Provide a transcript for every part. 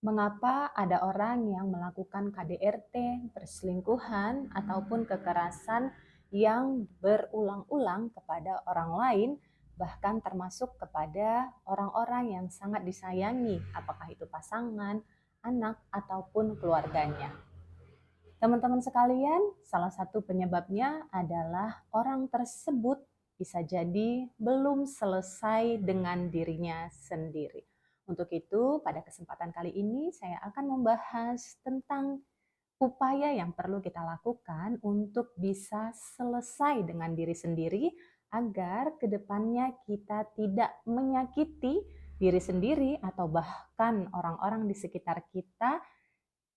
Mengapa ada orang yang melakukan KDRT, perselingkuhan, ataupun kekerasan yang berulang-ulang kepada orang lain, bahkan termasuk kepada orang-orang yang sangat disayangi, apakah itu pasangan, anak, ataupun keluarganya. Teman-teman sekalian, salah satu penyebabnya adalah orang tersebut bisa jadi belum selesai dengan dirinya sendiri. Untuk itu, pada kesempatan kali ini saya akan membahas tentang upaya yang perlu kita lakukan untuk bisa selesai dengan diri sendiri agar kedepannya kita tidak menyakiti diri sendiri atau bahkan orang-orang di sekitar kita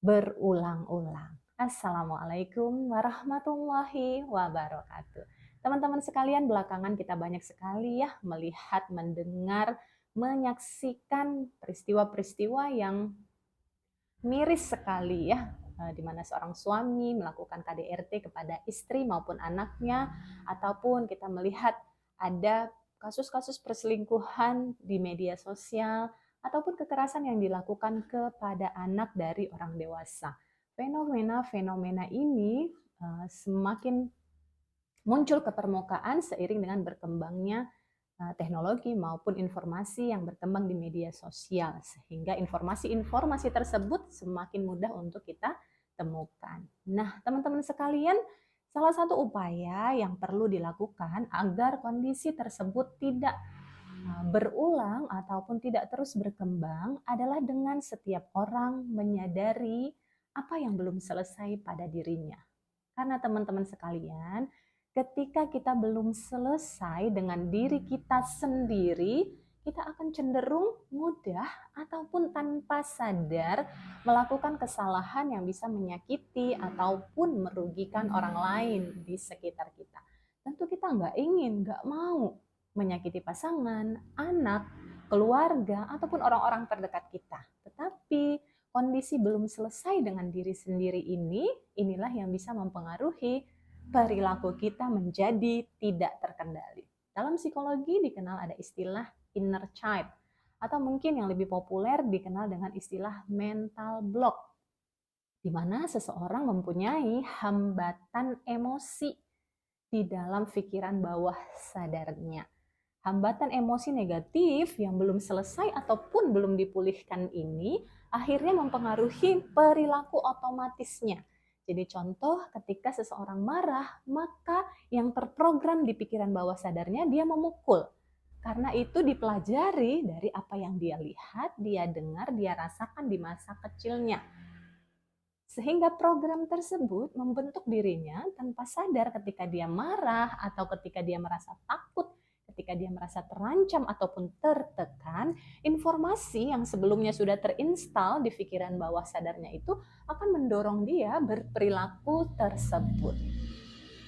berulang-ulang. Assalamualaikum warahmatullahi wabarakatuh. Teman-teman sekalian, belakangan kita banyak sekali ya melihat, mendengar, menyaksikan peristiwa-peristiwa yang miris sekali ya, di mana seorang suami melakukan KDRT kepada istri maupun anaknya, ataupun kita melihat ada kasus-kasus perselingkuhan di media sosial, ataupun kekerasan yang dilakukan kepada anak dari orang dewasa. Fenomena-fenomena ini semakin muncul ke permukaan seiring dengan berkembangnya teknologi maupun informasi yang berkembang di media sosial, sehingga informasi-informasi tersebut semakin mudah untuk kita temukan. Nah, teman-teman sekalian, salah satu upaya yang perlu dilakukan agar kondisi tersebut tidak berulang ataupun tidak terus berkembang adalah dengan setiap orang menyadari apa yang belum selesai pada dirinya. Karena teman-teman sekalian, ketika kita belum selesai dengan diri kita sendiri, kita akan cenderung mudah ataupun tanpa sadar melakukan kesalahan yang bisa menyakiti ataupun merugikan orang lain di sekitar kita. Tentu kita nggak ingin, nggak mau menyakiti pasangan, anak, keluarga, ataupun orang-orang terdekat kita. Tetapi kondisi belum selesai dengan diri sendiri inilah yang bisa mempengaruhi perilaku kita menjadi tidak terkendali. Dalam psikologi dikenal ada istilah inner child, atau mungkin yang lebih populer dikenal dengan istilah mental block, di mana seseorang mempunyai hambatan emosi di dalam pikiran bawah sadarnya. Hambatan emosi negatif yang belum selesai ataupun belum dipulihkan ini akhirnya mempengaruhi perilaku otomatisnya. Jadi contoh, ketika seseorang marah, maka yang terprogram di pikiran bawah sadarnya dia memukul. Karena itu dipelajari dari apa yang dia lihat, dia dengar, dia rasakan di masa kecilnya. Sehingga program tersebut membentuk dirinya tanpa sadar ketika dia marah atau ketika dia merasa takut, ketika dia merasa terancam ataupun tertekan, informasi yang sebelumnya sudah terinstal di pikiran bawah sadarnya itu akan mendorong dia berperilaku tersebut.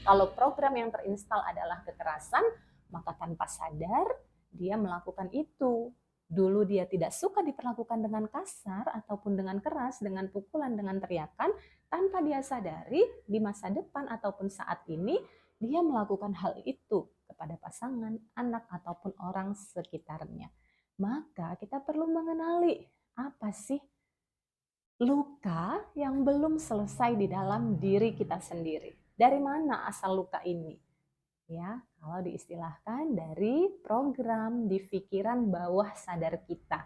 Kalau program yang terinstal adalah kekerasan, maka tanpa sadar dia melakukan itu. Dulu dia tidak suka diperlakukan dengan kasar ataupun dengan keras, dengan pukulan, dengan teriakan, tanpa dia sadari di masa depan ataupun saat ini dia melakukan hal itu kepada pasangan, anak, ataupun orang sekitarnya. Maka kita perlu mengenali apa sih luka yang belum selesai di dalam diri kita sendiri. Dari mana asal luka ini? Ya, kalau diistilahkan dari program di pikiran bawah sadar kita.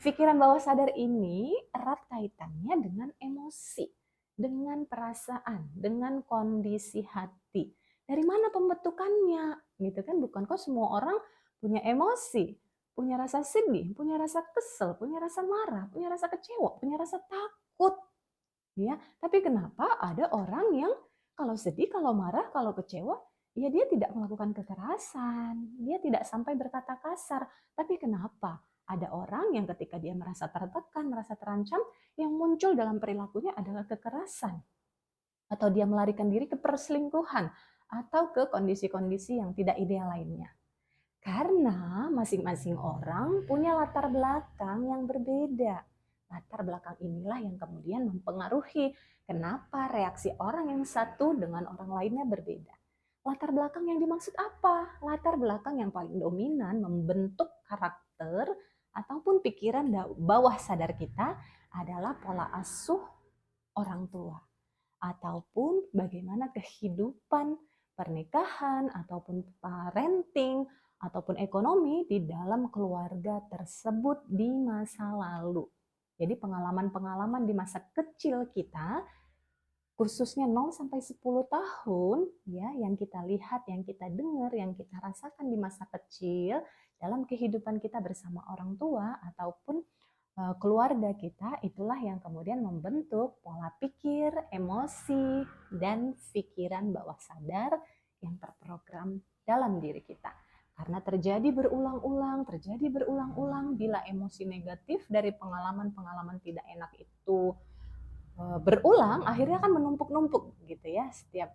Pikiran bawah sadar ini erat kaitannya dengan emosi, dengan perasaan, dengan kondisi hati. Dari mana pembentukannya? Gitu kan, bukan kok semua orang punya emosi, punya rasa sedih, punya rasa kesel, punya rasa marah, punya rasa kecewa, punya rasa takut. Ya, tapi kenapa ada orang yang kalau sedih, kalau marah, kalau kecewa, ya dia tidak melakukan kekerasan, dia tidak sampai berkata kasar. Tapi kenapa ada orang yang ketika dia merasa tertekan, merasa terancam, yang muncul dalam perilakunya adalah kekerasan, atau dia melarikan diri ke perselingkuhan, atau ke kondisi-kondisi yang tidak ideal lainnya. Karena masing-masing orang punya latar belakang yang berbeda. Latar belakang inilah yang kemudian mempengaruhi kenapa reaksi orang yang satu dengan orang lainnya berbeda. Latar belakang yang dimaksud apa? Latar belakang yang paling dominan membentuk karakter ataupun pikiran bawah sadar kita adalah pola asuh orang tua, ataupun bagaimana kehidupan pernikahan ataupun parenting ataupun ekonomi di dalam keluarga tersebut di masa lalu. Jadi pengalaman-pengalaman di masa kecil kita, khususnya 0 sampai 10 tahun ya, yang kita lihat, yang kita dengar, yang kita rasakan di masa kecil dalam kehidupan kita bersama orang tua ataupun keluarga kita, itulah yang kemudian membentuk pola pikir, emosi, dan pikiran bawah sadar yang terprogram dalam diri kita. Karena terjadi berulang-ulang bila emosi negatif dari pengalaman-pengalaman tidak enak itu berulang, akhirnya kan menumpuk-numpuk gitu ya. Setiap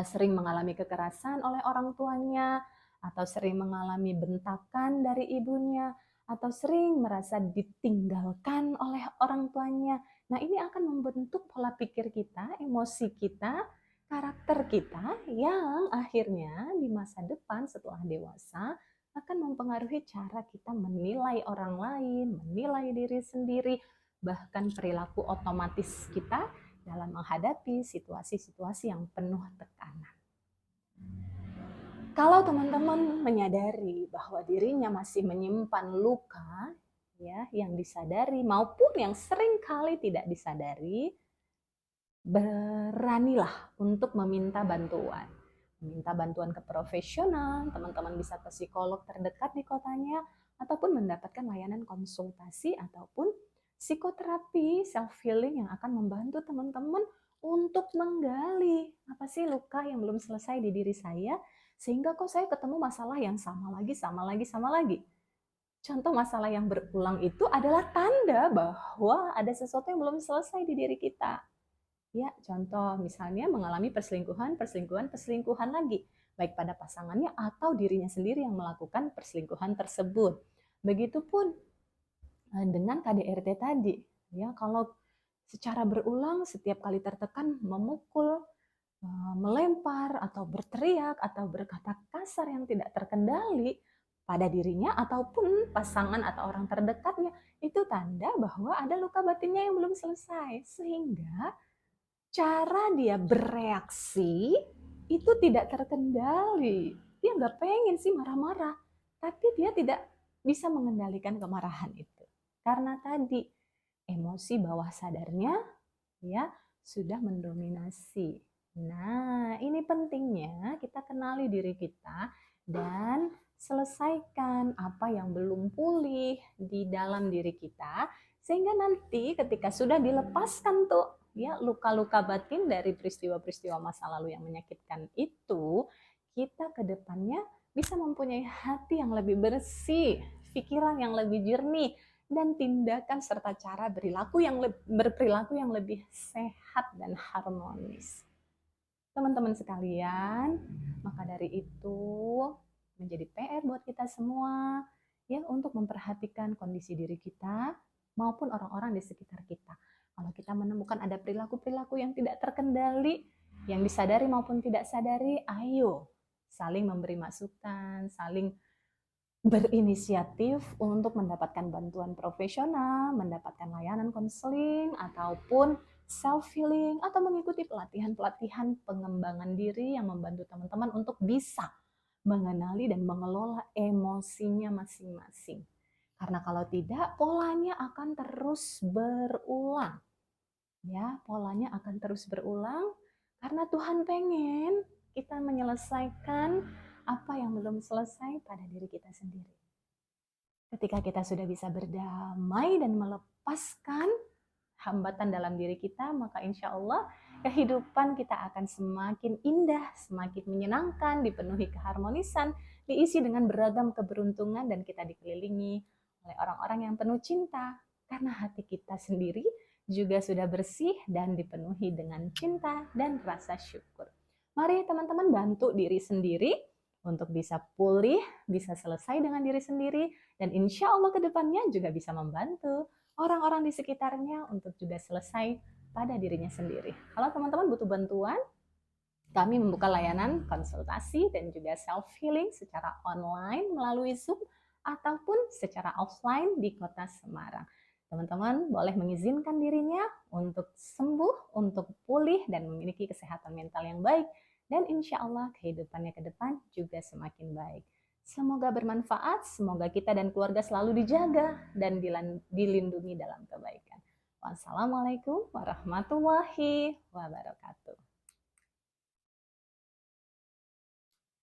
sering mengalami kekerasan oleh orang tuanya, atau sering mengalami bentakan dari ibunya, atau sering merasa ditinggalkan oleh orang tuanya. Nah, ini akan membentuk pola pikir kita, emosi kita, karakter kita yang akhirnya di masa depan setelah dewasa akan mempengaruhi cara kita menilai orang lain, menilai diri sendiri, bahkan perilaku otomatis kita dalam menghadapi situasi-situasi yang penuh tekanan. Kalau teman-teman menyadari bahwa dirinya masih menyimpan luka ya, yang disadari maupun yang sering kali tidak disadari, beranilah untuk meminta bantuan. Meminta bantuan ke profesional, teman-teman bisa ke psikolog terdekat di kotanya, ataupun mendapatkan layanan konsultasi ataupun psikoterapi self-healing yang akan membantu teman-teman untuk menggali apa sih luka yang belum selesai di diri saya, sehingga kok saya ketemu masalah yang sama lagi. Contoh masalah yang berulang itu adalah tanda bahwa ada sesuatu yang belum selesai di diri kita. Ya, contoh misalnya mengalami perselingkuhan lagi, baik pada pasangannya atau dirinya sendiri yang melakukan perselingkuhan tersebut. Begitupun dengan KDRT tadi, ya, kalau secara berulang setiap kali tertekan memukul, melempar atau berteriak atau berkata kasar yang tidak terkendali pada dirinya ataupun pasangan atau orang terdekatnya, itu tanda bahwa ada luka batinnya yang belum selesai, sehingga cara dia bereaksi itu tidak terkendali. Dia nggak pengen sih marah-marah, tapi dia tidak bisa mengendalikan kemarahan itu. Karena tadi emosi bawah sadarnya ya sudah mendominasi. Nah, ini pentingnya kita kenali diri kita dan selesaikan apa yang belum pulih di dalam diri kita, sehingga nanti ketika sudah dilepaskan tuh ya luka-luka batin dari peristiwa-peristiwa masa lalu yang menyakitkan itu, kita ke depannya bisa mempunyai hati yang lebih bersih, pikiran yang lebih jernih, dan tindakan serta cara berperilaku yang lebih sehat dan harmonis. Teman-teman sekalian, maka dari itu menjadi PR buat kita semua ya untuk memperhatikan kondisi diri kita maupun orang-orang di sekitar kita. Kalau kita menemukan ada perilaku-perilaku yang tidak terkendali, yang disadari maupun tidak sadari, ayo saling memberi masukan, saling berinisiatif untuk mendapatkan bantuan profesional, mendapatkan layanan konseling, ataupun self-healing, atau mengikuti pelatihan-pelatihan pengembangan diri yang membantu teman-teman untuk bisa mengenali dan mengelola emosinya masing-masing. Karena kalau tidak, polanya akan terus berulang. Ya, polanya akan terus berulang karena Tuhan pengen kita menyelesaikan apa yang belum selesai pada diri kita sendiri. Ketika kita sudah bisa berdamai dan melepaskan hambatan dalam diri kita, maka insya Allah kehidupan kita akan semakin indah, semakin menyenangkan, dipenuhi keharmonisan, diisi dengan beragam keberuntungan, dan kita dikelilingi oleh orang-orang yang penuh cinta, karena hati kita sendiri juga sudah bersih dan dipenuhi dengan cinta dan rasa syukur. Mari teman-teman bantu diri sendiri untuk bisa pulih, bisa selesai dengan diri sendiri, dan insya Allah ke depannya juga bisa membantu orang-orang di sekitarnya untuk juga selesai pada dirinya sendiri. Kalau teman-teman butuh bantuan, kami membuka layanan konsultasi dan juga self-healing secara online melalui Zoom ataupun secara offline di kota Semarang. Teman-teman boleh mengizinkan dirinya untuk sembuh, untuk pulih dan memiliki kesehatan mental yang baik. Dan insya Allah kehidupannya ke depan juga semakin baik. Semoga bermanfaat, semoga kita dan keluarga selalu dijaga dan dilindungi dalam kebaikan. Wassalamualaikum warahmatullahi wabarakatuh.